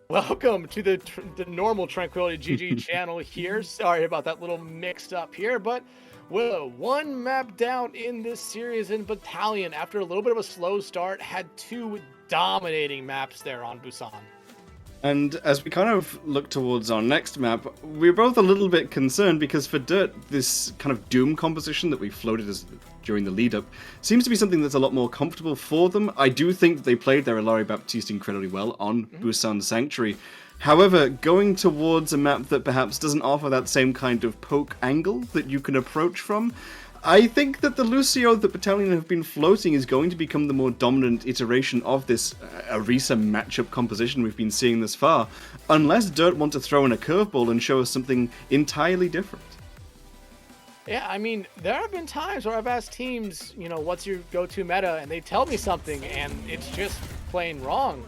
Welcome to the normal Tranquility GG channel here. Sorry about that little mixed up here, but we're one map down in this series in Battalion. After a little bit of a slow start, had two dominating maps there on Busan. And as we kind of look towards our next map, we're both a little bit concerned because for Dirt, this kind of Doom composition that we floated during the lead-up seems to be something that's a lot more comfortable for them. I do think that they played their Ilari Baptiste incredibly well on Busan Sanctuary. However, going towards a map that perhaps doesn't offer that same kind of poke angle that you can approach from, I think that the Lucio that Battalion have been floating is going to become the more dominant iteration of this Arisa matchup composition we've been seeing thus far, unless Dirt want to throw in a curveball and show us something entirely different. Yeah, I mean, there have been times where I've asked teams, you know, what's your go-to meta, and they tell me something, and it's just plain wrong.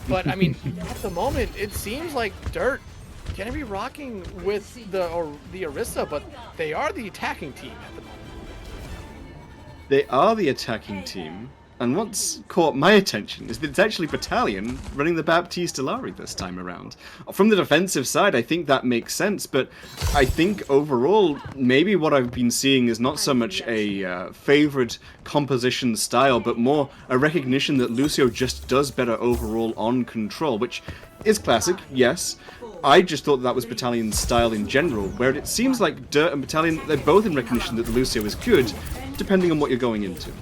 But, I mean, at the moment, it seems like Dirt going to be rocking with the Arisa, but they are the attacking team at the moment. They are the attacking team, and what's caught my attention is that it's actually Battalion running the Baptiste Ilari this time around. From the defensive side, I think that makes sense, but I think overall, maybe what I've been seeing is not so much a favored composition style, but more a recognition that Lucio just does better overall on control, which is classic, yes. I just thought that was Battalion's style in general, where it seems like Dirt and Battalion, they're both in recognition that Lucio is good, depending on what you're going into.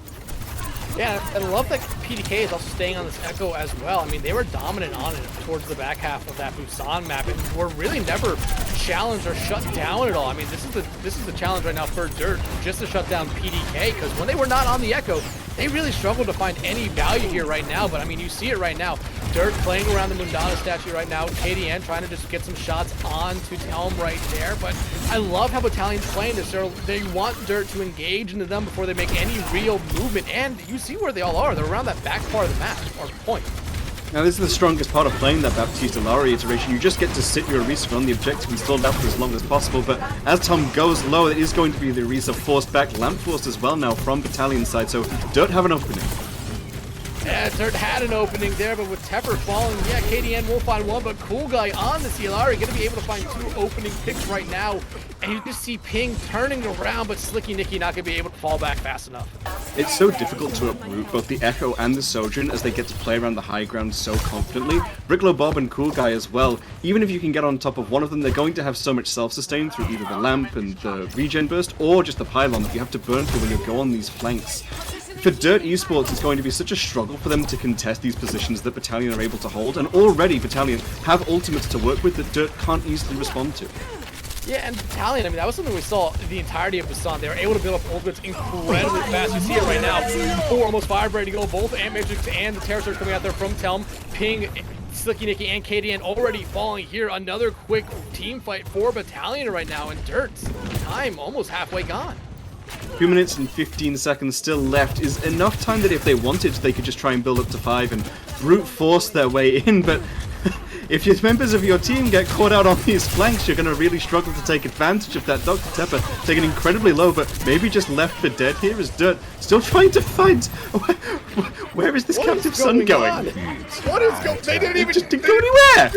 Yeah, and I love that PDK is also staying on this Echo as well. I mean, they were dominant on it towards the back half of that Busan map, and were really never challenged or shut down at all. I mean, this is the challenge right now for Dirt, just to shut down PDK, because when they were not on the Echo, they really struggled to find any value here right now. But I mean, you see it right now. Dirt playing around the Mundana statue right now. KDN trying to just get some shots on to Telm right there. But I love how Battalion's playing this. They want Dirt to engage into them before they make any real movement. And you see where they all are. They're around that back part of the map, or point. Now this is the strongest part of playing that Baptiste Ilari iteration. You just get to sit your Arisa on the objective and stall out for as long as possible, but as Tom goes low, it is going to be the Arisa forced back, lamp forced as well now from Battalion side, so Dirt have an opening. Yeah, Dirt had an opening there, but with Tepper falling, yeah, KDN will find one, but Cool Guy on the Ilari going to be able to find two opening picks right now, and you just see Ping turning around, but Slicky Nicky not going to be able to fall back fast enough. It's so difficult to uproot both the Echo and the Sojourn as they get to play around the high ground so confidently. Bricklow Bob and Cool Guy as well, even if you can get on top of one of them, they're going to have so much self-sustain through either the lamp and the regen burst, or just the pylon that you have to burn through when you go on these flanks. For Dirt Esports, it's going to be such a struggle for them to contest these positions that Battalion are able to hold, and already Battalion have ultimates to work with that Dirt can't easily respond to. Yeah, and Battalion, I mean, that was something we saw the entirety of Busan. They were able to build up ultimates incredibly fast. You see it right now. 4 almost 5 ready to go. Both Ant Matrix and the Terror Surge coming out there from Telm. Ping, Slicky Nicky, and KDN already falling here. Another quick team fight for Battalion right now, and Dirt's time almost halfway gone. 2 minutes and 15 seconds still left is enough time that if they wanted, they could just try and build up to 5 and brute force their way in, but if your members of your team get caught out on these flanks, you're going to really struggle to take advantage of that. Dr. Tepper taking incredibly low, but maybe just left for dead here as Dirt still trying to find... Where is this captive son going? What is going on? They didn't even... just didn't go anywhere!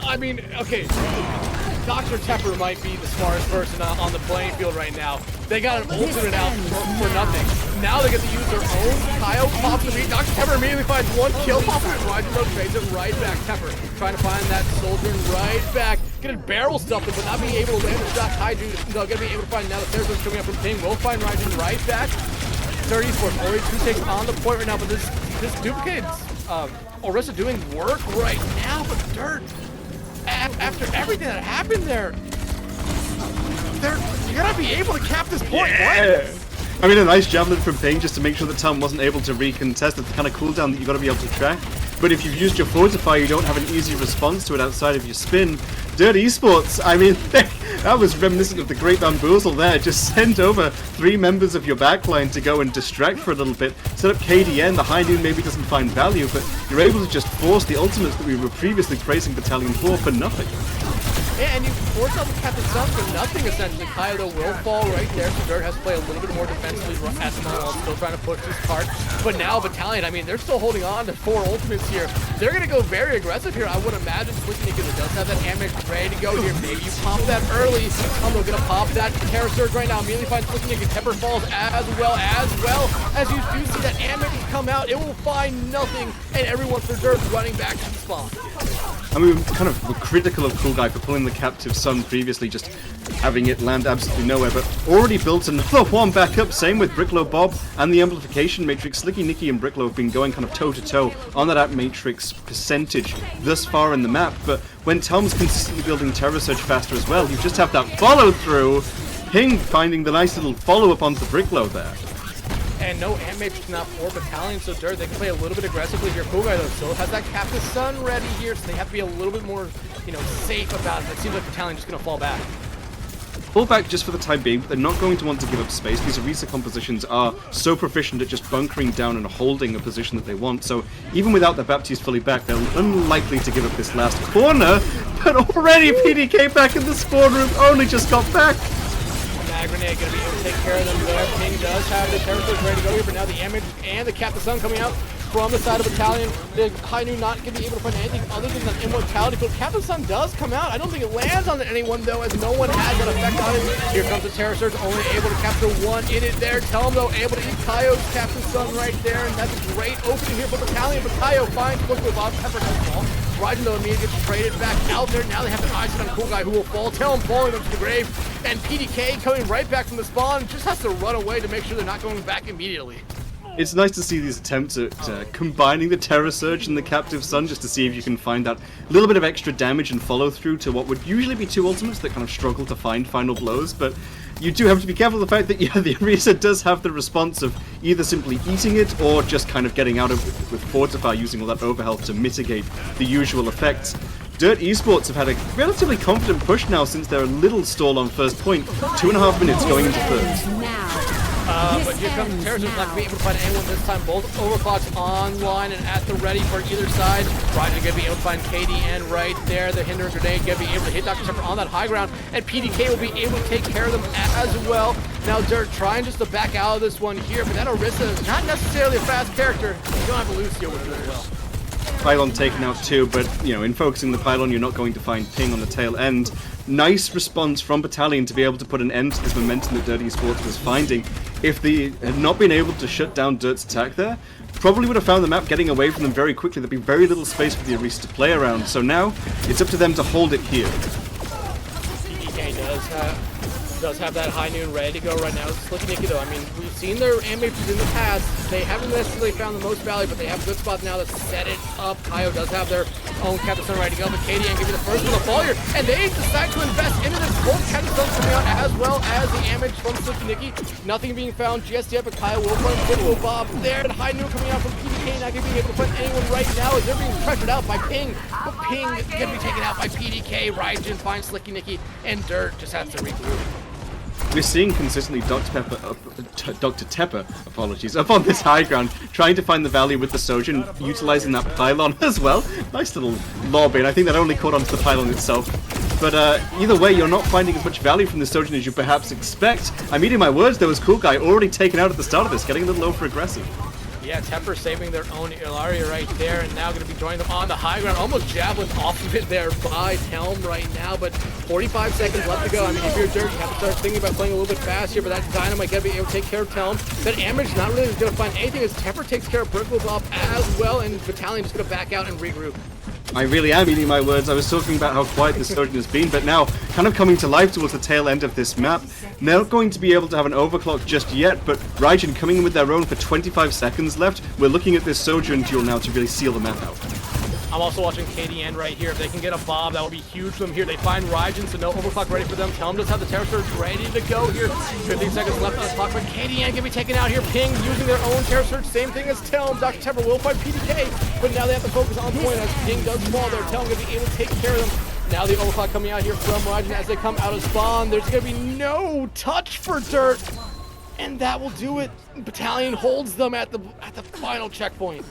I mean, okay, Dr. Tepper might be the smartest person on the playing field right now. They got an ultimate out for nothing. Now they get to use their own Kyle pops the beat. Dr. Tepper immediately finds one kill, pops it right to trades it right back. Tepper trying to find that soldier right back. Getting barrel stuffed but not being able to land a shot. Kaiju, they're gonna be able to find now the There's coming up from Ping. Will find Raijin right back. 30 Esports already 2 takes on the point right now, but this duplicate's Orisa doing work right now, but Dirt, after everything that happened there, You gotta be able to cap this point, yeah. I mean, a nice javelin from Ping just to make sure that Tom wasn't able to recontest. That's the kind of cooldown that you got to be able to track. But if you've used your Fortify, you don't have an easy response to it outside of your spin. Dirt Esports, I mean, that was reminiscent of the Great Bamboozle there. Just send over 3 members of your backline to go and distract for a little bit. Set up KDN, the High Noon maybe doesn't find value, but you're able to just force the ultimates that we were previously praising Battalion for nothing. Yeah, and you force out the Captain Sun for nothing, essentially. Kaido will fall right there, so Dirt has to play a little bit more defensively at the moment while still trying to push this cart. But now Battalion, I mean, they're still holding on to 4 ultimates here. They're going to go very aggressive here. I would imagine Slicky does have that Amix ready to go here. Maybe you pop that early. I'm going to pop that Terror Surge right now. Immediately find Slicky. Temper falls as well. As you do see that Amix come out, it will find nothing, and everyone for Dirt running back to the spawn. I mean, we kind of were critical of Cool Guy for pulling the Captive Sun previously, just having it land absolutely nowhere, but already built another one back up. Same with Bricklow Bob and the Amplification Matrix. Slicky Nicky and Bricklow have been going kind of toe-to-toe on that Matrix percentage thus far in the map, but when Tom's consistently building Terror Surge faster as well, you just have that follow-through. Ping finding the nice little follow-up onto Bricklow there. And no Amp Matrix now for Battalion, so Dirt, they can play a little bit aggressively here. Cool Guy, though, still has that Captain Sun ready here, so they have to be a little bit more, safe about it. It seems like Battalion just going to fall back. Fall back just for the time being, but they're not going to want to give up space. These Orisa compositions are so proficient at just bunkering down and holding a position that they want, so even without their Baptiste fully back, they're unlikely to give up this last corner, but already PDK back in the spawn room, only just got back. Grenade going to be able to take care of them there. Ping does have the Terror Surge ready to go here, but now the Image and the Captain Sun coming out from the side of Battalion. The High Noon not going to be able to find anything other than that Immortality, but Captain Sun does come out. I don't think it lands on anyone, though, as no one has an effect on it. Here comes the Terror Surge, only able to capture one in it there. Tell him, though, able to eat Kaio's Captain Sun right there, and that's a great opening here for Battalion, but Kaio finds quickly Bob Pepper does fall. Raijin, though, immediately gets traded back out there. Now they have an eyes on Cool Guy who will fall. Tell him falling them to the grave. And PDK coming right back from the spawn just has to run away to make sure they're not going back immediately. It's nice to see these attempts at combining the Terror Surge and the Captive Sun just to see if you can find that little bit of extra damage and follow through to what would usually be 2 ultimates that kind of struggle to find final blows, but you do have to be careful of the fact that the Orisa does have the response of either simply eating it or just kind of getting out of it with Fortify, using all that overhealth to mitigate the usual effects. Dirt Esports have had a relatively confident push now since they're a little stall on first point. 2.5 minutes going into third. But here comes the Terror Surge, not going to be able to find anyone this time. Both overclocks online and at the ready for either side. Raijin going to be able to find KDN right there. The Hindering Grenade going to be able to hit Dr. Temper on that high ground. And PDK will be able to take care of them as well. Now Dirt trying just to back out of this one here, but that Orisa is not necessarily a fast character. You don't have Lucio with it as well. Pylon taken out too, but in focusing the Pylon, you're not going to find Ping on the tail end. Nice response from Battalion to be able to put an end to this momentum that Dirt Esports was finding. If they had not been able to shut down Dirt's attack there, probably would have found the map getting away from them very quickly. There'd be very little space for the Orisa to play around, so now it's up to them to hold it here. PDK does have that High Noon ready to go right now. Slicky Nicky, though, I mean, we've seen their animations in the past. They haven't necessarily found the most value, but they have a good spot now to set it up. Kaio does have their own Captain Sun ready to go, but KDN give you the first one to fall here, and they decide to invest into this. Both Captain Sun coming out, as well as the damage from Slicky Nicky. Nothing being found just yet, but Kaio will find Quicklo Bob there, and High Noon coming out from PDK, not going to be able to find anyone right now as they're being pressured out by Ping. But Ping is going to be taken out by PDK. Raijin finds Slicky Nicky, and Dirt just has to regroup. We're seeing consistently Dr. Tepper, up on this high ground, trying to find the value with the Sojin, utilizing that pylon as well. Nice little lobby, and I think that only caught onto the pylon itself. But either way, you're not finding as much value from the Sojin as you perhaps expect. I'm eating my words, there was Cool Guy already taken out at the start of this, getting a little over aggressive. Yeah, Temper saving their own Ilaria right there, and now going to be joining them on the high ground. Almost javelin off of it there by Helm right now, but 45 seconds left to go. I mean, if you're Dirt, you have to start thinking about playing a little bit fast here, but that Dynamite going to be able to take care of Helm. That Amage not really going to find anything as Temper takes care of Brickle Bob as well, and Battalion just going to back out and regroup. I really am eating my words. I was talking about how quiet this Sojin has been, but now kind of coming to life towards the tail end of this map. Not going to be able to have an overclock just yet, but Raijin coming in with their own for 25 seconds left. We're looking at this Sojin duel now to really seal the map out. I'm also watching KDN right here. If they can get a Bob, that would be huge for them here. They find Raijin, so no overclock ready for them. Telm does have the Terror Surge ready to go here. 15 seconds left on the clock, but KDN can be taken out here. Ping using their own Terror Surge, same thing as Telm. Dr. Tepper will find PDK, but now they have to focus on point as Ping does fall there. Telm going to be able to take care of them. Now the overclock coming out here from Raijin as they come out of spawn. There's going to be no touch for Dirt, and that will do it. Battalion holds them at the final checkpoint.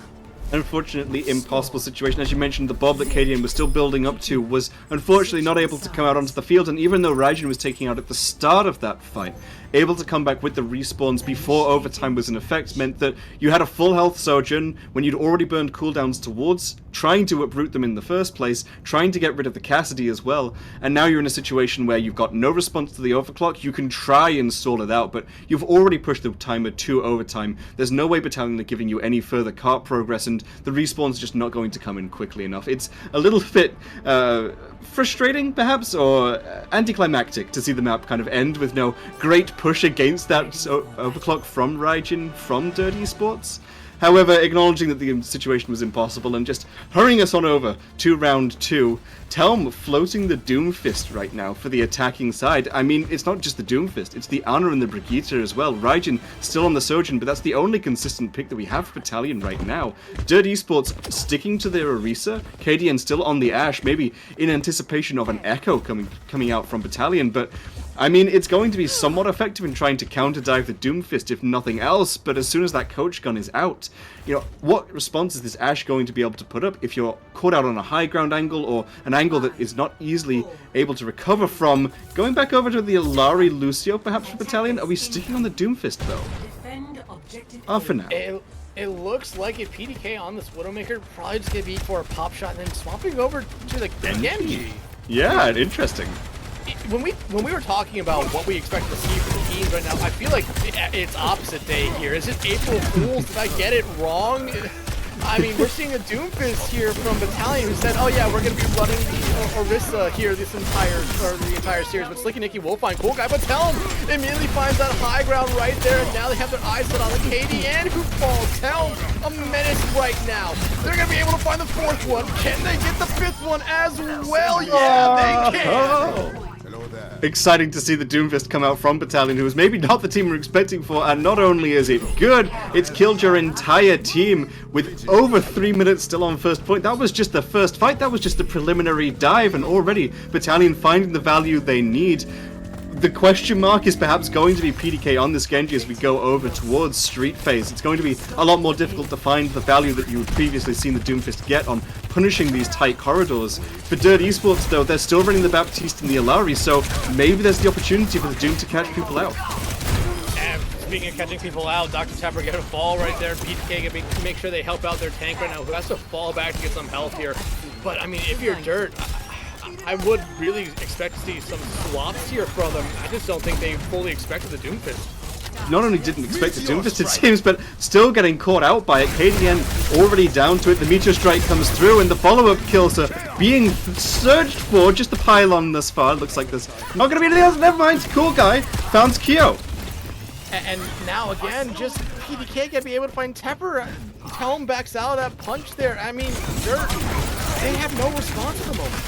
Unfortunately, impossible situation. As you mentioned, the Bob that KDN was still building up to was unfortunately not able to come out onto the field, and even though Raijin was taking out at the start of that fight, able to come back with the respawns before overtime was in effect meant that you had a full health Sojourn when you'd already burned cooldowns towards trying to uproot them in the first place, trying to get rid of the Cassidy as well, and now you're in a situation where you've got no response to the overclock. You can try and stall it out, but you've already pushed the timer to overtime. There's no way Battalion are giving you any further cart progress, and the respawn's just not going to come in quickly enough. It's a little bit frustrating, perhaps, or anticlimactic to see the map kind of end with no great push against that overclock from Raijin, from Dirt Esports. However, acknowledging that the situation was impossible and just hurrying us on over to round 2, Telm floating the Doomfist right now for the attacking side. I mean, it's not just the Doomfist, it's the Ana and the Brigitte as well. Raijin still on the Sojourn, but that's the only consistent pick that we have for Battalion right now. Dirt Esports sticking to their Orisa, KDN still on the Ashe, maybe in anticipation of an Echo coming out from Battalion, but I mean, it's going to be somewhat effective in trying to counter-dive the Doomfist, if nothing else, but as soon as that coach gun is out, you know, what response is this Ashe going to be able to put up if you're caught out on a high ground angle, or an angle that is not easily able to recover from? Going back over to the Alari Lucio, perhaps, for Battalion? Are we sticking on the Doomfist, though? For now. It looks like a PDK on this Widowmaker, probably just going to be for a pop shot, and then swapping over to the Genji. Yeah, interesting. When we were talking about what we expect to see from the teams right now, I feel like it's opposite day here. Is it April Fools? Did I get it wrong? I mean, we're seeing a Doomfist here from Battalion who said, "Oh yeah, we're going to be running the Orisa here the entire series." But Slicky Nicky will find cool guy, but Telm immediately finds that high ground right there, and now they have their eyes set on the KDN who falls. Telm a menace right now. They're going to be able to find the 4th one. Can they get the 5th one as well? Yeah, they can. Exciting to see the Doomfist come out from Battalion, who is maybe not the team we're expecting for, and not only is it good, it's killed your entire team with over 3 minutes still on first point. That was just the first fight, that was just the preliminary dive, and already Battalion finding the value they need. The question mark is perhaps going to be PDK on this Genji as we go over towards Street Phase. It's going to be a lot more difficult to find the value that you had previously seen the Doomfist get on punishing these tight corridors. For Dirt Esports, though, they're still running the Baptiste and the Alari, so maybe there's the opportunity for the Doom to catch people out. And speaking of catching people out, Dr. Tepper get a fall right there. PDK can make sure they help out their tank right now, who has to fall back to get some health here. But, I mean, if you're Dirt, I would really expect to see some swaps here from them. I just don't think they fully expected the Doomfist. Not only didn't expect the Doomfist, it seems, but still getting caught out by it. KDN already down to it. The Meteor Strike comes through, and the follow-up kills are being searched for. Just the pylon thus far. It looks like there's not going to be anything else. Never mind. Cool guy found Kyo. And now again, just PDK gonna be able to find Tepper. Telm backs out of that punch there. I mean, Dirt, they have no response at the moment.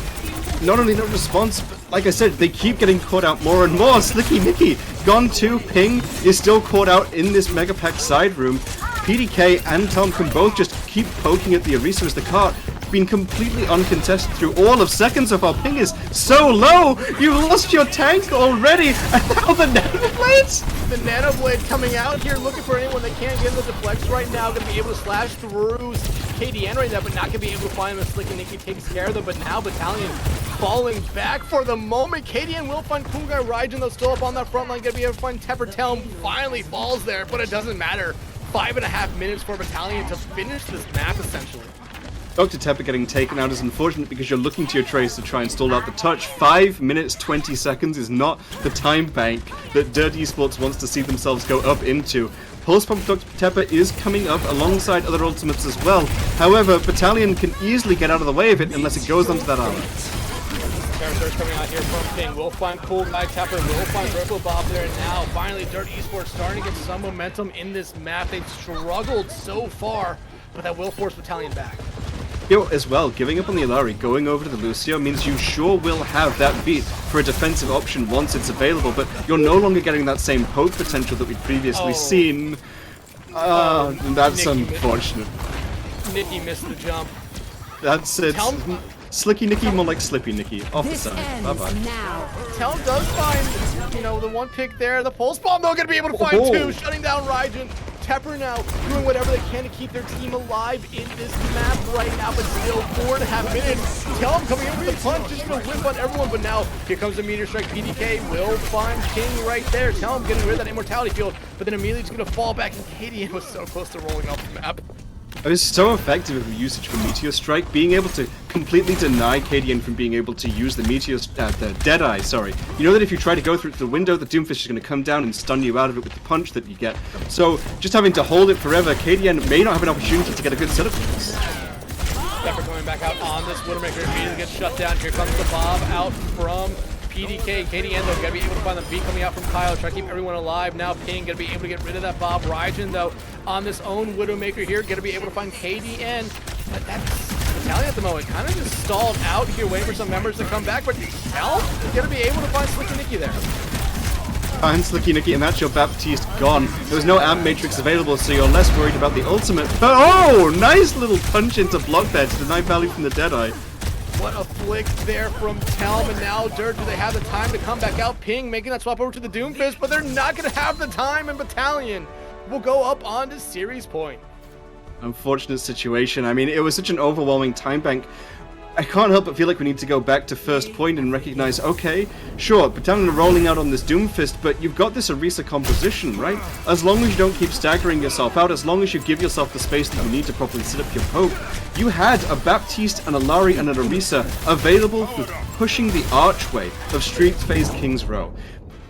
Not only no response, but like I said, they keep getting caught out more and more. Slicky Nicky gone too. Ping is still caught out in this Mega Pack side room. PDK and Telm can both just keep poking at the Orisa as the cart been completely uncontested through all of seconds so far. Ping is so low, you lost your tank already, and now the nanoblades? The nanoblade coming out here looking for anyone they can't get in the deflects right now. Gonna be able to slash through KDN right now, but not gonna be able to find him as Slicky Nicky takes care of them. But now Battalion falling back for the moment. KDN will find cool guy Raijin, though, still up on that front line. Gonna be able to find Tepper. Telm finally falls there, but it doesn't matter. 5.5 minutes for Battalion to finish this map, essentially. Dr. Tepper getting taken out is unfortunate because you're looking to your trace to try and stall out the touch. 5 minutes 20 seconds is not the time bank that Dirt Esports wants to see themselves go up into. Pulse Pump Dr. Tepper is coming up alongside other ultimates as well. However, Battalion can easily get out of the way of it unless it goes onto that armor. Terror coming out here from Ping. We'll find cool guy Tepper. We'll find Ripple Bob there. And now, finally, Dirt Esports starting to get some momentum in this map. They've struggled so far, but that will force Battalion back. As well, giving up on the Illari, going over to the Lucio means you sure will have that beat for a defensive option once it's available, but you're no longer getting that same poke potential that we'd previously seen. That's unfortunate. Nicky missed the jump. That's it. Slicky Nicky, more like Slippy Nicky. Off the side. Bye-bye. Telm does find, the one pick there. The pulse bomb, though, going to be able to find two, shutting down Raijin. Tepper now doing whatever they can to keep their team alive in this map right now, but still 4.5 minutes. Telm coming in with the punch, just going to whip on everyone, but now here comes the Meteor Strike. PDK will find King right there. Telm getting rid of that Immortality Field, but then immediately just going to fall back, and KDN was so close to rolling off the map. It was so effective with the usage for Meteor Strike, being able to completely deny KDN from being able to use the the Deadeye, sorry. You know that if you try to go through the window, the Doomfist is going to come down and stun you out of it with the punch that you get. So, just having to hold it forever, KDN may not have an opportunity to get a good setup for this. Pepper coming back out on this Widowmaker, immediately gets shut down. Here comes the Bob out from PDK. KDN, though, gonna be able to find the beat coming out from Kyle, try to keep everyone alive. Now Ping gonna be able to get rid of that Bob. Raijin, though, on this own Widowmaker here, gonna be able to find KDN. But that's Battalion at the moment, kind of just stalled out here, waiting for some members to come back. But Telm is gonna be able to find Slicky Nicky there. Find Slicky Nicky, and that's your Baptiste gone. There was no Amp Matrix available, so you're less worried about the ultimate. But oh, nice little punch into block there to deny value from the Deadeye. What a flick there from Telm, and now Dirt, do they have the time to come back out? Ping making that swap over to the Doomfist, but they're not going to have the time, and Battalion will go up on to series point. Unfortunate situation. I mean, it was such an overwhelming time bank. I can't help but feel like we need to go back to first point and recognize, okay, sure, Battalion are rolling out on this Doomfist, but you've got this Orisa composition, right? As long as you don't keep staggering yourself out, as long as you give yourself the space that you need to properly set up your poke, you had a Baptiste, an Illari, and an Orisa available for pushing the archway of Street Phase King's Row.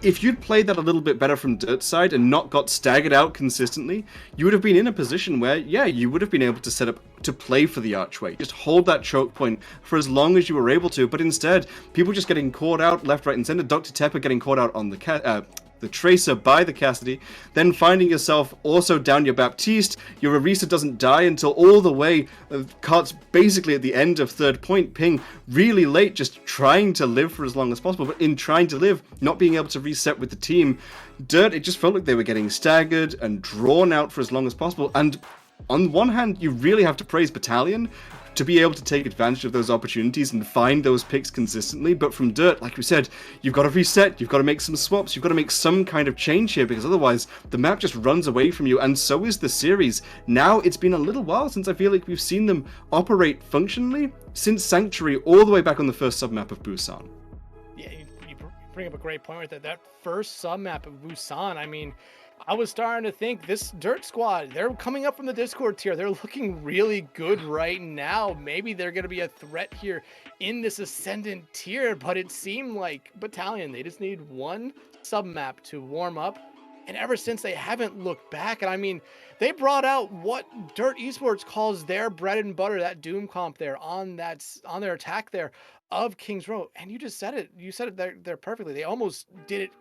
If you'd played that a little bit better from Dirt's side and not got staggered out consistently, you would have been in a position where, yeah, you would have been able to set up to play for the archway. Just hold that choke point for as long as you were able to, but instead, people just getting caught out left, right, and center. Dr. Tepper getting caught out on the Tracer by the Cassidy, then finding yourself also down your Baptiste. Your Orisa doesn't die until all the way, Cart's basically at the end of third point. Ping really late, just trying to live for as long as possible, but in trying to live, not being able to reset with the team. Dirt, it just felt like they were getting staggered and drawn out for as long as possible, and on one hand, you really have to praise Battalion to be able to take advantage of those opportunities and find those picks consistently, but from Dirt, like we said, you've got to reset, you've got to make some swaps, you've got to make some kind of change here, because otherwise the map just runs away from you, and so is the series. Now, it's been a little while since I feel like we've seen them operate functionally, since Sanctuary all the way back on the first submap of Busan. Yeah, you bring up a great point right there. That first submap of Busan, I mean, I was starting to think this Dirt squad, they're coming up from the Discord tier. They're looking really good right now. Maybe they're going to be a threat here in this Ascendant tier, but it seemed like Battalion, they just need one sub-map to warm up. And ever since, they haven't looked back. And I mean, they brought out what Dirt Esports calls their bread and butter, that Doom comp there on their attack there of King's Row. And you just said it. You said it there perfectly. They almost did it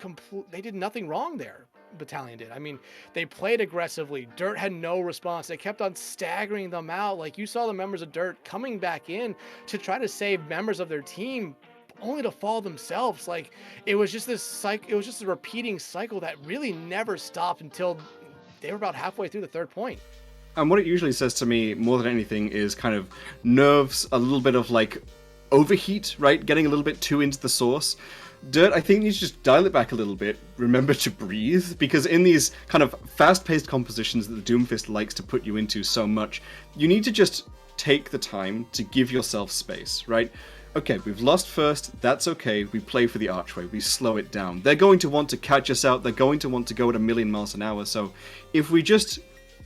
they did nothing wrong there. Battalion did. I mean, they played aggressively. Dirt had no response. They kept on staggering them out. Like, you saw the members of Dirt coming back in to try to save members of their team, only to fall themselves. Like, it was just this cycle. It was just a repeating cycle that really never stopped until they were about halfway through the third point. And what it usually says to me more than anything is kind of nerves, a little bit of like overheat, right? Getting a little bit too into the sauce. Dirt, I think, needs to just dial it back a little bit. Remember to breathe, because in these kind of fast-paced compositions that the Doomfist likes to put you into so much, you need to just take the time to give yourself space, right? Okay, we've lost first, that's okay, we play for the archway, we slow it down. They're going to want to catch us out, they're going to want to go at 1,000,000 miles an hour, so if we just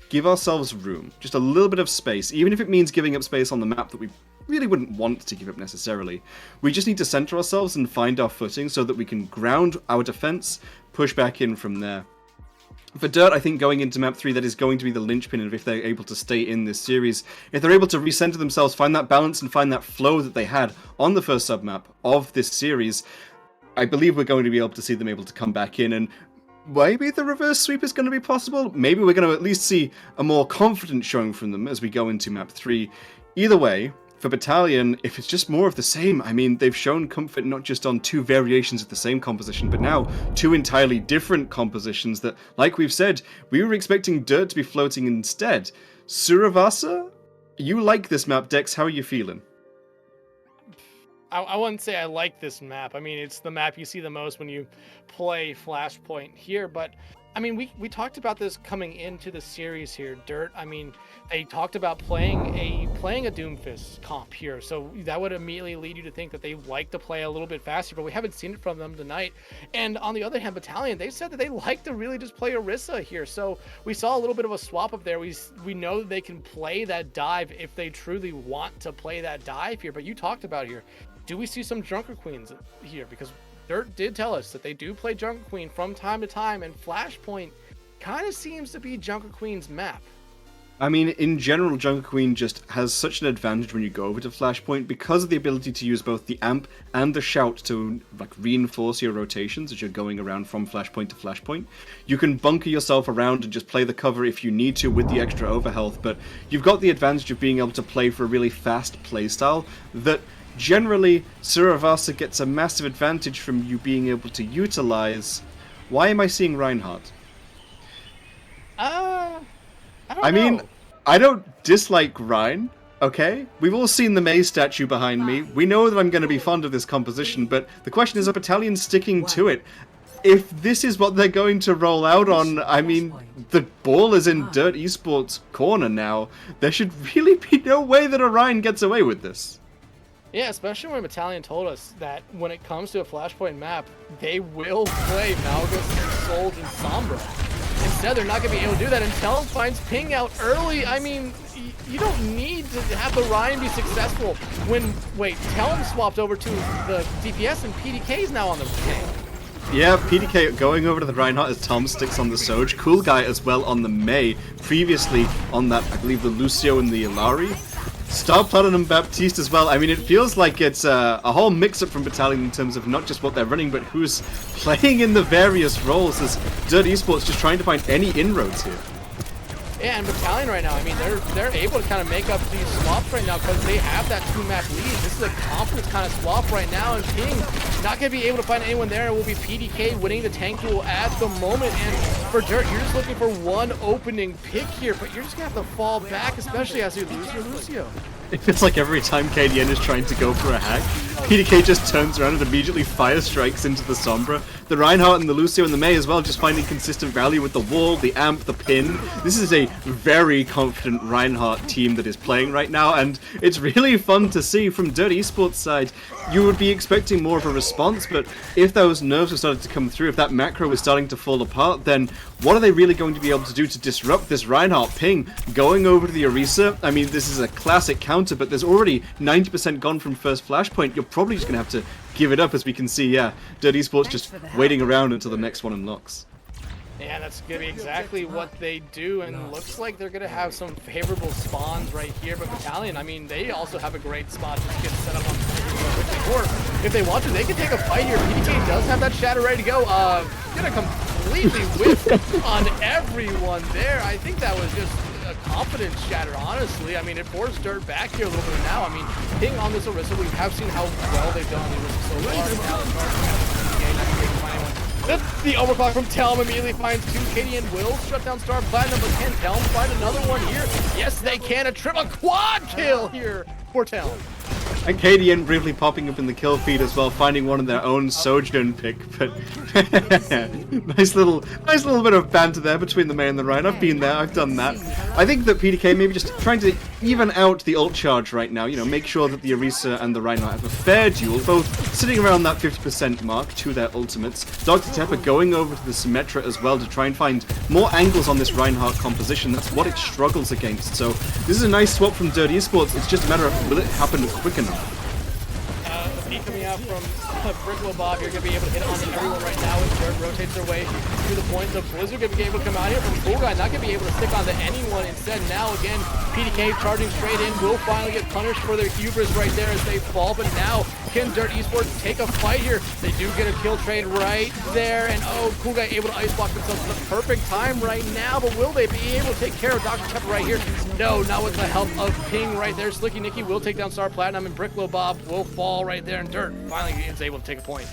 give ourselves room, just a little bit of space, even if it means giving up space on the map that we really wouldn't want to give up necessarily. We just need to center ourselves and find our footing so that we can ground our defense, push back in from there. For Dirt, I think going into map 3, that is going to be the linchpin of if they're able to stay in this series. If they're able to recenter themselves, find that balance and find that flow that they had on the first submap of this series, I believe we're going to be able to see them able to come back in, and maybe the reverse sweep is going to be possible. Maybe we're going to at least see a more confident showing from them as we go into map 3. Either way, for Battalion, if it's just more of the same, I mean, they've shown comfort not just on 2 variations of the same composition, but now 2 entirely different compositions that, like we've said, we were expecting Dirt to be floating instead. Suravasa, you like this map, Dex, how are you feeling? I wouldn't say I like this map. I mean, it's the map you see the most when you play Flashpoint here, but I mean, we talked about this coming into the series here. Dirt, I mean, they talked about playing a Doomfist comp here, so that would immediately lead you to think that they like to play a little bit faster, but we haven't seen it from them tonight. And on the other hand, Battalion, they said that they like to really just play Orisa here, so we saw a little bit of a swap up there. We know that they can play that dive if they truly want to play that dive here, but you talked about here, do we see some Junker Queens here? Because Dirt did tell us that they do play Junker Queen from time to time, and Flashpoint kind of seems to be Junker Queen's map. I mean, in general, Junker Queen just has such an advantage when you go over to Flashpoint because of the ability to use both the amp and the shout to like reinforce your rotations as you're going around from Flashpoint to Flashpoint. You can bunker yourself around and just play the cover if you need to with the extra overhealth, but you've got the advantage of being able to play for a really fast playstyle that generally, Suravasa gets a massive advantage from you being able to utilize. Why am I seeing Reinhardt? I mean, I don't dislike Rein, okay? We've all seen the Mei statue behind me. We know that I'm going to be fond of this composition, but the question is, are Battalion sticking to it? If this is what they're going to roll out on, I mean, the ball is in Dirt Esports' corner now. There should really be no way that Orion gets away with this. Yeah, especially when Battalion told us that when it comes to a Flashpoint map, they will play Malgus, Sold, and Sombra. Instead, they're not going to be able to do that, and Telem finds Ping out early. I mean, you don't need to have the Ryan be successful when, wait, Telem swapped over to the DPS, and PDK is now on the Ping. Yeah, PDK going over to the Reinhardt as Tom sticks on the Soj. Cool Guy as well on the Mei. Previously on that, I believe, the Lucio and the Ilari. Star Platinum Baptiste as well. I mean, it feels like it's a whole mix-up from Battalion in terms of not just what they're running, but who's playing in the various roles as Dirt Esports just trying to find any inroads here. Yeah, and Battalion right now, I mean, they're able to kind of make up these swaps right now because they have that 2-map lead. This is a confidence kind of swap right now, and Ping not going to be able to find anyone there. It will be PDK winning the tank duel at the moment, and for Dirt, you're just looking for one opening pick here, but you're just going to have to fall back, especially as you lose your Lucio. It feels like every time KDN is trying to go for a hack, PDK just turns around and immediately fire strikes into the Sombra. The Reinhardt and the Lucio and the Mei as well, just finding consistent value with the wall, the amp, the pin. This is a very confident Reinhardt team that is playing right now, and it's really fun to see from Dirt Esports' side. You would be expecting more of a response, but if those nerves were starting to come through, if that macro was starting to fall apart, then what are they really going to be able to do to disrupt this Reinhardt ping? Going over to the Orisa, I mean, this is a classic counter, but there's already 90% gone from first Flashpoint. You're probably just going to have to give it up, as we can see, yeah, Dirt Esports just waiting around until the next one unlocks. Yeah, that's going to be exactly what they do, and looks like they're going to have some favorable spawns right here. But Battalion, I mean, they also have a great spot to get set up on quickly. Or if they want to, they can take a fight here. PDK does have that shatter ready to go. Gonna completely whiff on everyone there. I think that was just a confidence shatter, honestly. I mean, it forced Dirt back here a little bit now. I mean, Ping on this Orisa, we have seen how well they've done on the Orisa so far. The overclock from Telem immediately finds 2. KDN will shut down Star Platinum, but can Telem find another one here? Yes, they can. A quad kill here for Telem. And KDN briefly popping up in the kill feed as well, finding one of their own Sojourn pick, but nice little bit of banter there between the Mei and the Ryan. I've been there, I've done that. I think that PDK maybe just trying to even out the ult charge right now, you know, make sure that the Orisa and the Reinhardt have a fair duel, both sitting around that 50% mark to their ultimates. Dr. Tepper going over to the Symmetra as well to try and find more angles on this Reinhardt composition. That's what it struggles against. So this is a nice swap from Dirt Esports. It's just a matter of will it happen quick enough. The peek coming out from Bricklow Bob, you're going to be able to hit on everyone right now as Dirt rotates their way to the point. The Blizzard going to be able to come out here from Cool Guy, not going to be able to stick onto anyone. Instead, now again, PDK charging straight in, will finally get punished for their hubris right there as they fall. But now Can Dirt Esports take a fight here? They do get a kill trade right there, and oh, Cool Guy able to ice block themselves at the perfect time right now, but will they be able to take care of Dr. Tepper right here? No, not with the help of Ping right there. Slicky Nicky will take down Star Platinum, and Bricklow Bob will fall right there, and Dirt finally is able to take a point.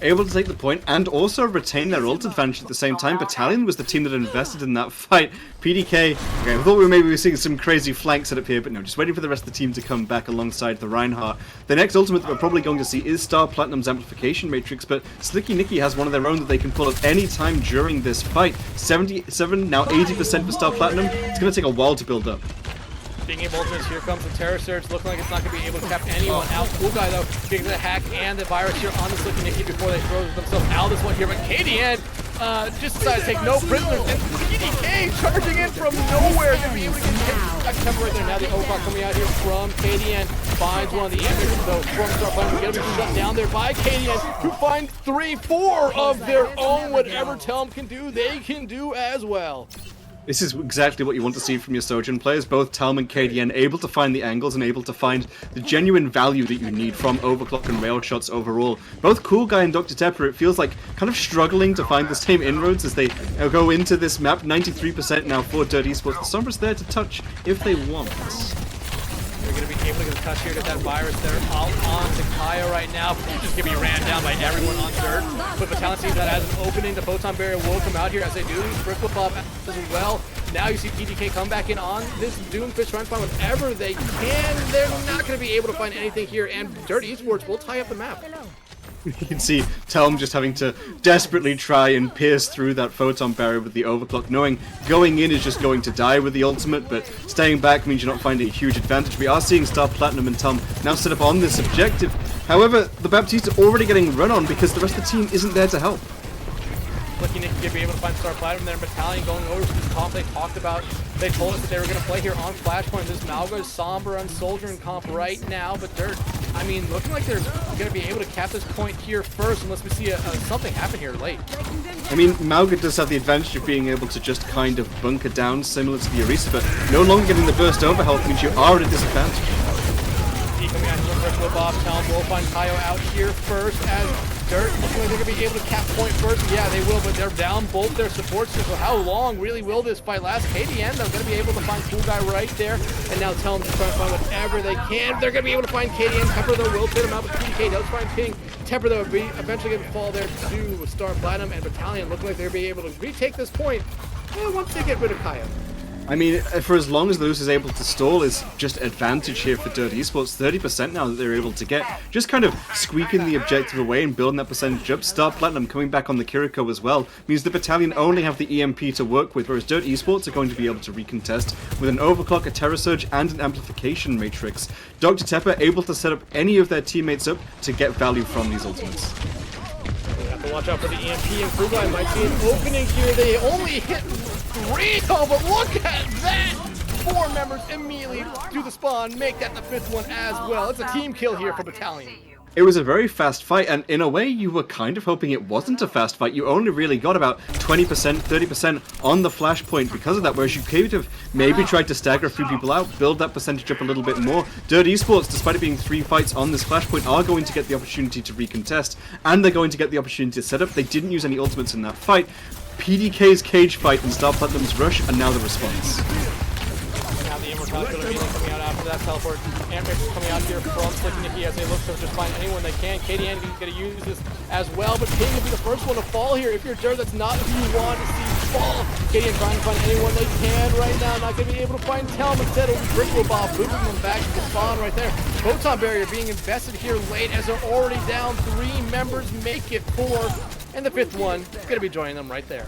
Able to take the point and also retain their ult advantage at the same time. Battalion was the team that invested in that fight. PDK, okay, we thought we maybe were seeing some crazy flank setup here, but no, just waiting for the rest of the team to come back alongside the Reinhardt. The next ultimate that we're probably going to see is Star Platinum's Amplification Matrix, but Slicky Nicky has one of their own that they can pull at any time during this fight. 77, now 80% for Star Platinum. It's going to take a while to build up. Being able to, here comes the Terror Surge, looking like it's not going to be able to cap anyone out. Cool Guy, though, getting the hack and the virus here on the Slicky Nicky before they throw themselves out of this one here. But KDN just decided to take no prisoners, and PDK charging in from nowhere to be able to get hit. Right there. Now the overclock coming out here from KDN. Finds one of the ambushes, though, from Star Platinum. Going to be shut down there by KDN, who find 3-4 of their own. Whatever Telm can do, they can do as well. This is exactly what you want to see from your Sojourn players, both Talm and KDN able to find the angles and able to find the genuine value that you need from overclock and rail shots overall. Both Cool Guy and Dr. Tepper, it feels like, kind of struggling to find the same inroads as they go into this map. 93% now for Dirt Esports. The Sombra's there to touch if they want. They're going to be able to get a touch here to that virus there out on to Kaya right now. Just going to be ran down by everyone on Dirt. But Battalion sees that as an opening. The Photon Barrier will come out here as they do. Bricklow Bob as well. Now you see PDK come back in on this Doomfish, trying to find whatever they can. They're not going to be able to find anything here, and Dirt Esports will tie up the map. You can see Telm just having to desperately try and pierce through that photon barrier with the overclock, knowing going in is just going to die with the ultimate, but staying back means you're not finding a huge advantage. We are seeing Star Platinum and Telm now set up on this objective. However, the Baptiste are already getting run on because the rest of the team isn't there to help. Looking to be able to find Star Platinum there. Battalion going over to this comp they talked about. They told us that they were going to play here on Flashpoint. This Malga, Sombra, and Soldier in comp right now, but Dirt, I mean, looking like they're going to be able to cap this point here first unless we see something happen here late. I mean, Malga does have the advantage of being able to just kind of bunker down similar to the Orisa, but no longer getting the burst overhealth means you are at a disadvantage. Coming out here first with Bob Telm will find Kaio out here first as Dirt looking like they're going to be able to cap point first. Yeah, they will, but they're down both their supports. So how long really will this fight last? KDN, they're going to be able to find Cool Guy right there. And now Telm just trying to find whatever they can. They're going to be able to find KDN. Tepper, though, will hit him out, but PDK does find Ping. Tepper, though, eventually going to fall there to Star Platinum, and Battalion looking like they're going to be able to retake this point once they get rid of Kaio. I mean, for as long as Lewis is able to stall is just advantage here for Dirt Esports. 30% now that they're able to get. Just kind of squeaking the objective away and building that percentage up. Star Platinum coming back on the Kiriko as well means the Battalion only have the EMP to work with, whereas Dirt Esports are going to be able to recontest with an Overclock, a Terror Surge, and an Amplification Matrix. Dr. Tepper able to set up any of their teammates up to get value from these ultimates. Have to watch out for the EMP, and Frugal might see an opening here. They only hit 3, oh, but look at that! 4 members immediately do the spawn, make that the 5th one as well. It's a team kill here for Battalion. It was a very fast fight, and in a way you were kind of hoping it wasn't a fast fight. You only really got about 20%, 30% on the flashpoint because of that, whereas you could have maybe tried to stagger a few people out, build that percentage up a little bit more. Dirt Esports, despite it being 3 fights on this flashpoint, are going to get the opportunity to recontest, and they're going to get the opportunity to set up. They didn't use any ultimates in that fight. PDK's cage fight and Star Platinum's rush are now the response. Now the Immortality coming out after that teleport. Ampex is coming out here from Slicky Nicky as they look to just find anyone they can. KDN is going to use this as well, but King will be the first one to fall here. If you're Dirt, that's not who you want to see fall. KDN trying to find anyone they can right now. Not going to be able to find Telm. Instead, it'll be Bricklow Bob moving them back to the spawn right there. Photon Barrier being invested here late as they're already down 3 members. Make it 4. And the 5th one is going to be joining them right there.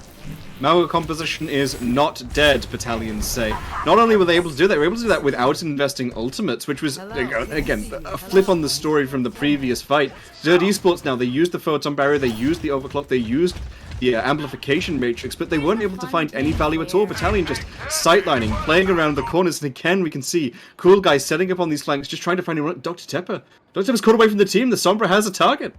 Malga composition is not dead, Battalions say. Not only were they able to do that, they were able to do that without investing ultimates, which was, again, a flip on the story from the previous fight. Dirt Esports now, they used the Photon Barrier, they used the Overclock, they used the Amplification Matrix, but they weren't able to find any value at all. Battalion just sightlining, playing around the corners, and again we can see Cool Guy setting up on these flanks, just trying to find anyone. Dr. Tepper. Dr. Tepper's caught away from the team, the Sombra has a target.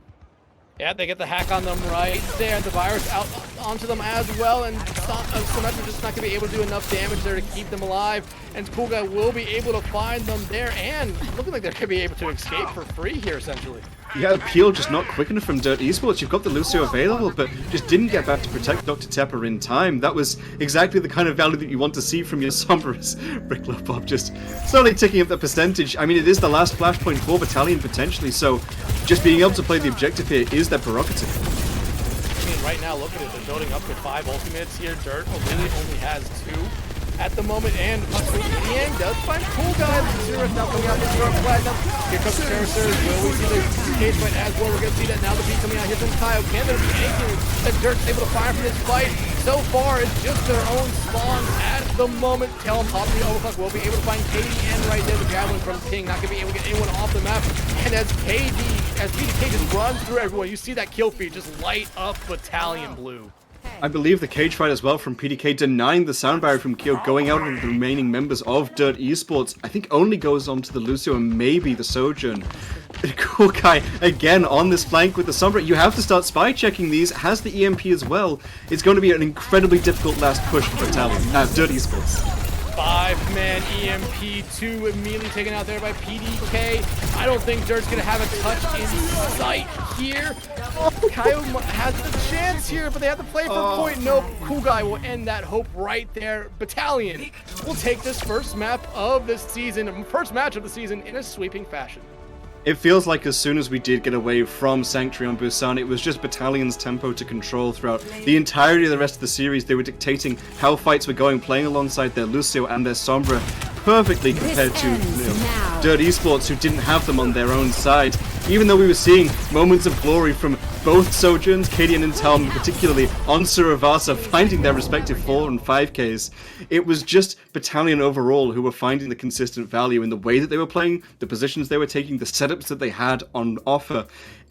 Yeah, they get the hack on them right there. The virus out onto them as well, and Symmetra just not going to be able to do enough damage there to keep them alive. And Cool Guy will be able to find them there, and looking like they're going to be able to escape for free here, essentially. Yeah, the peel just not quick enough from Dirt Esports. You've got the Lucio available, but just didn't get back to protect Dr. Tepper in time. That was exactly the kind of value that you want to see from your Sombras. Brickler Bob just slowly ticking up the percentage. I mean, it is the last flashpoint for Battalion potentially, so just being able to play the objective here is their prerogative. I mean, right now, look at it. They're building up to 5 ultimates here. Dirt really only has 2 at the moment, and Yang does find cool guys. Zero now coming out here from Platinum. Here comes Terracers. Will we see the cage fight as well? We're going to see that now. The beat coming out here from Kyle. Can there be anything that Dirt's able to fire from this fight? So far, it's just their own spawns at the moment. Tell them Pop the Overclock will be able to find KD and right there the Javelin from Ping. Not going to be able to get anyone off the map. And as PDK just runs through everyone, you see that kill feed just light up Battalion blue. I believe the cage fight as well from PDK denying the sound barrier from Kyo, going out of the remaining members of Dirt Esports. I think only goes on to the Lucio and maybe the Sojourn. Cool guy again on this flank with the Sombra. You have to start spy checking these. Has the EMP as well. It's going to be an incredibly difficult last push for Battalion. Dirt Esports. 5-man EMP, 2 immediately taken out there by PDK. I don't think Dirt's going to have a touch in sight here. Oh, Kyle has the chance here, but they have to play for a point. Nope, Cool Guy will end that hope right there. Battalion will take this first map of the season, first match of the season in a sweeping fashion. It feels like as soon as we did get away from Sanctuary on Busan, it was just Battalion's tempo to control throughout the entirety of the rest of the series. They were dictating how fights were going, playing alongside their Lucio and their Sombra perfectly compared to Dirt Esports, who didn't have them on their own side. Even though we were seeing moments of glory from both Sojourns, Cadian and Talm, particularly on Suravasa, finding their respective 4 and 5Ks, it was just Battalion overall who were finding the consistent value in the way that they were playing, the positions they were taking, the setups that they had on offer.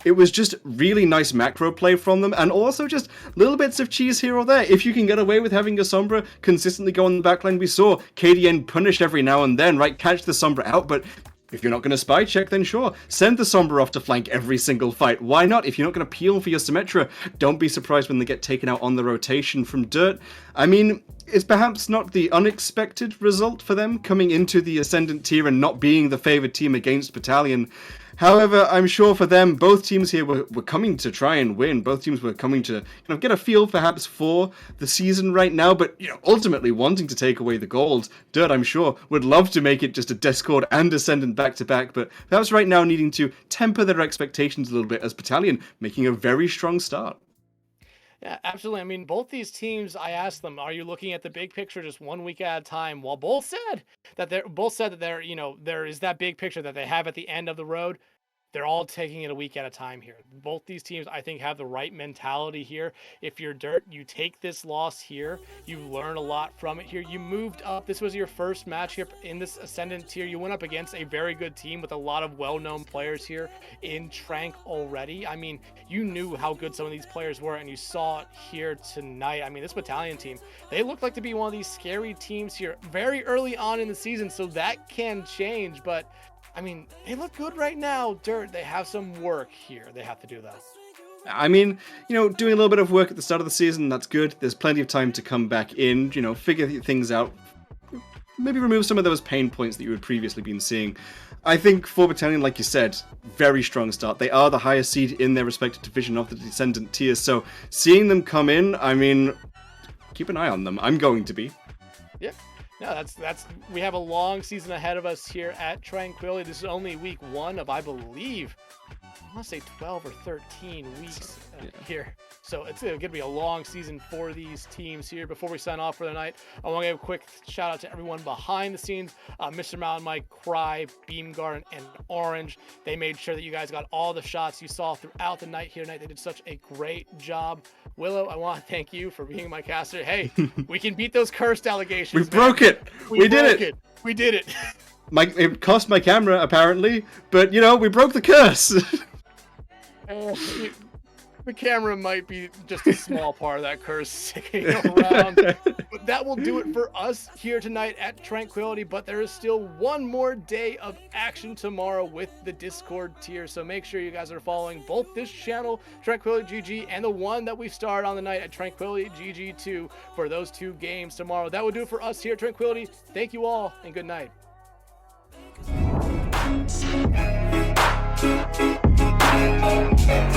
It was just really nice macro play from them, and also just little bits of cheese here or there. If you can get away with having your Sombra consistently go on the backline, we saw KDN punish every now and then, right? Catch the Sombra out, but if you're not going to spy check, then sure, send the Sombra off to flank every single fight. Why not? If you're not going to peel for your Symmetra, don't be surprised when they get taken out on the rotation from Dirt. I mean, it's perhaps not the unexpected result for them coming into the Ascendant tier and not being the favored team against Battalion. However, I'm sure for them, both teams here were coming to try and win. Both teams were coming to get a feel perhaps for the season right now, but ultimately wanting to take away the gold. Dirt, I'm sure, would love to make it just a Discord and Ascendant back-to-back, but perhaps right now needing to temper their expectations a little bit as Battalion making a very strong start. Yeah, absolutely. I mean, both these teams, I asked them, are you looking at the big picture just 1 week at a time? Well, both said that there is that big picture that they have at the end of the road. They're all taking it a week at a time here. Both these teams, I think, have the right mentality here. If you're Dirt, you take this loss here. You learn a lot from it here. You moved up. This was your first match here in this Ascendant tier. You went up against a very good team with a lot of well-known players here in Trank already. I mean, you knew how good some of these players were, and you saw it here tonight. I mean, this Battalion team, they look like to be one of these scary teams here very early on in the season, so that can change, but I mean, they look good right now. Dirt, they have some work here they have to do, though. I mean, doing a little bit of work at the start of the season, that's good. There's plenty of time to come back in, figure things out. Maybe remove some of those pain points that you had previously been seeing. I think for Battalion, like you said, very strong start. They are the highest seed in their respective division of the Descendant tier, so seeing them come in, I mean, keep an eye on them. I'm going to be. Yeah. No, that's we have a long season ahead of us here at Tranquility. This is only week 1 of, I believe, I want to say 12 or 13 weeks here. So it's going to be a long season for these teams here. Before we sign off for the night, I want to give a quick shout out to everyone behind the scenes. Mr. Mountain Mike, Cry, Beam Garden, and Orange. They made sure that you guys got all the shots you saw throughout the night here tonight. They did such a great job. Willow, I want to thank you for being my caster. Hey, we can beat those cursed allegations. We broke it. We did it. We did it. It cost my camera, apparently, but, we broke the curse. The camera might be just a small part of that curse sticking around. But that will do it for us here tonight at Tranquility. But there is still one more day of action tomorrow with the Discord tier. So make sure you guys are following both this channel, Tranquility GG, and the one that we started on the night at Tranquility GG2 for those 2 games tomorrow. That will do it for us here at Tranquility. Thank you all, and good night. Bye.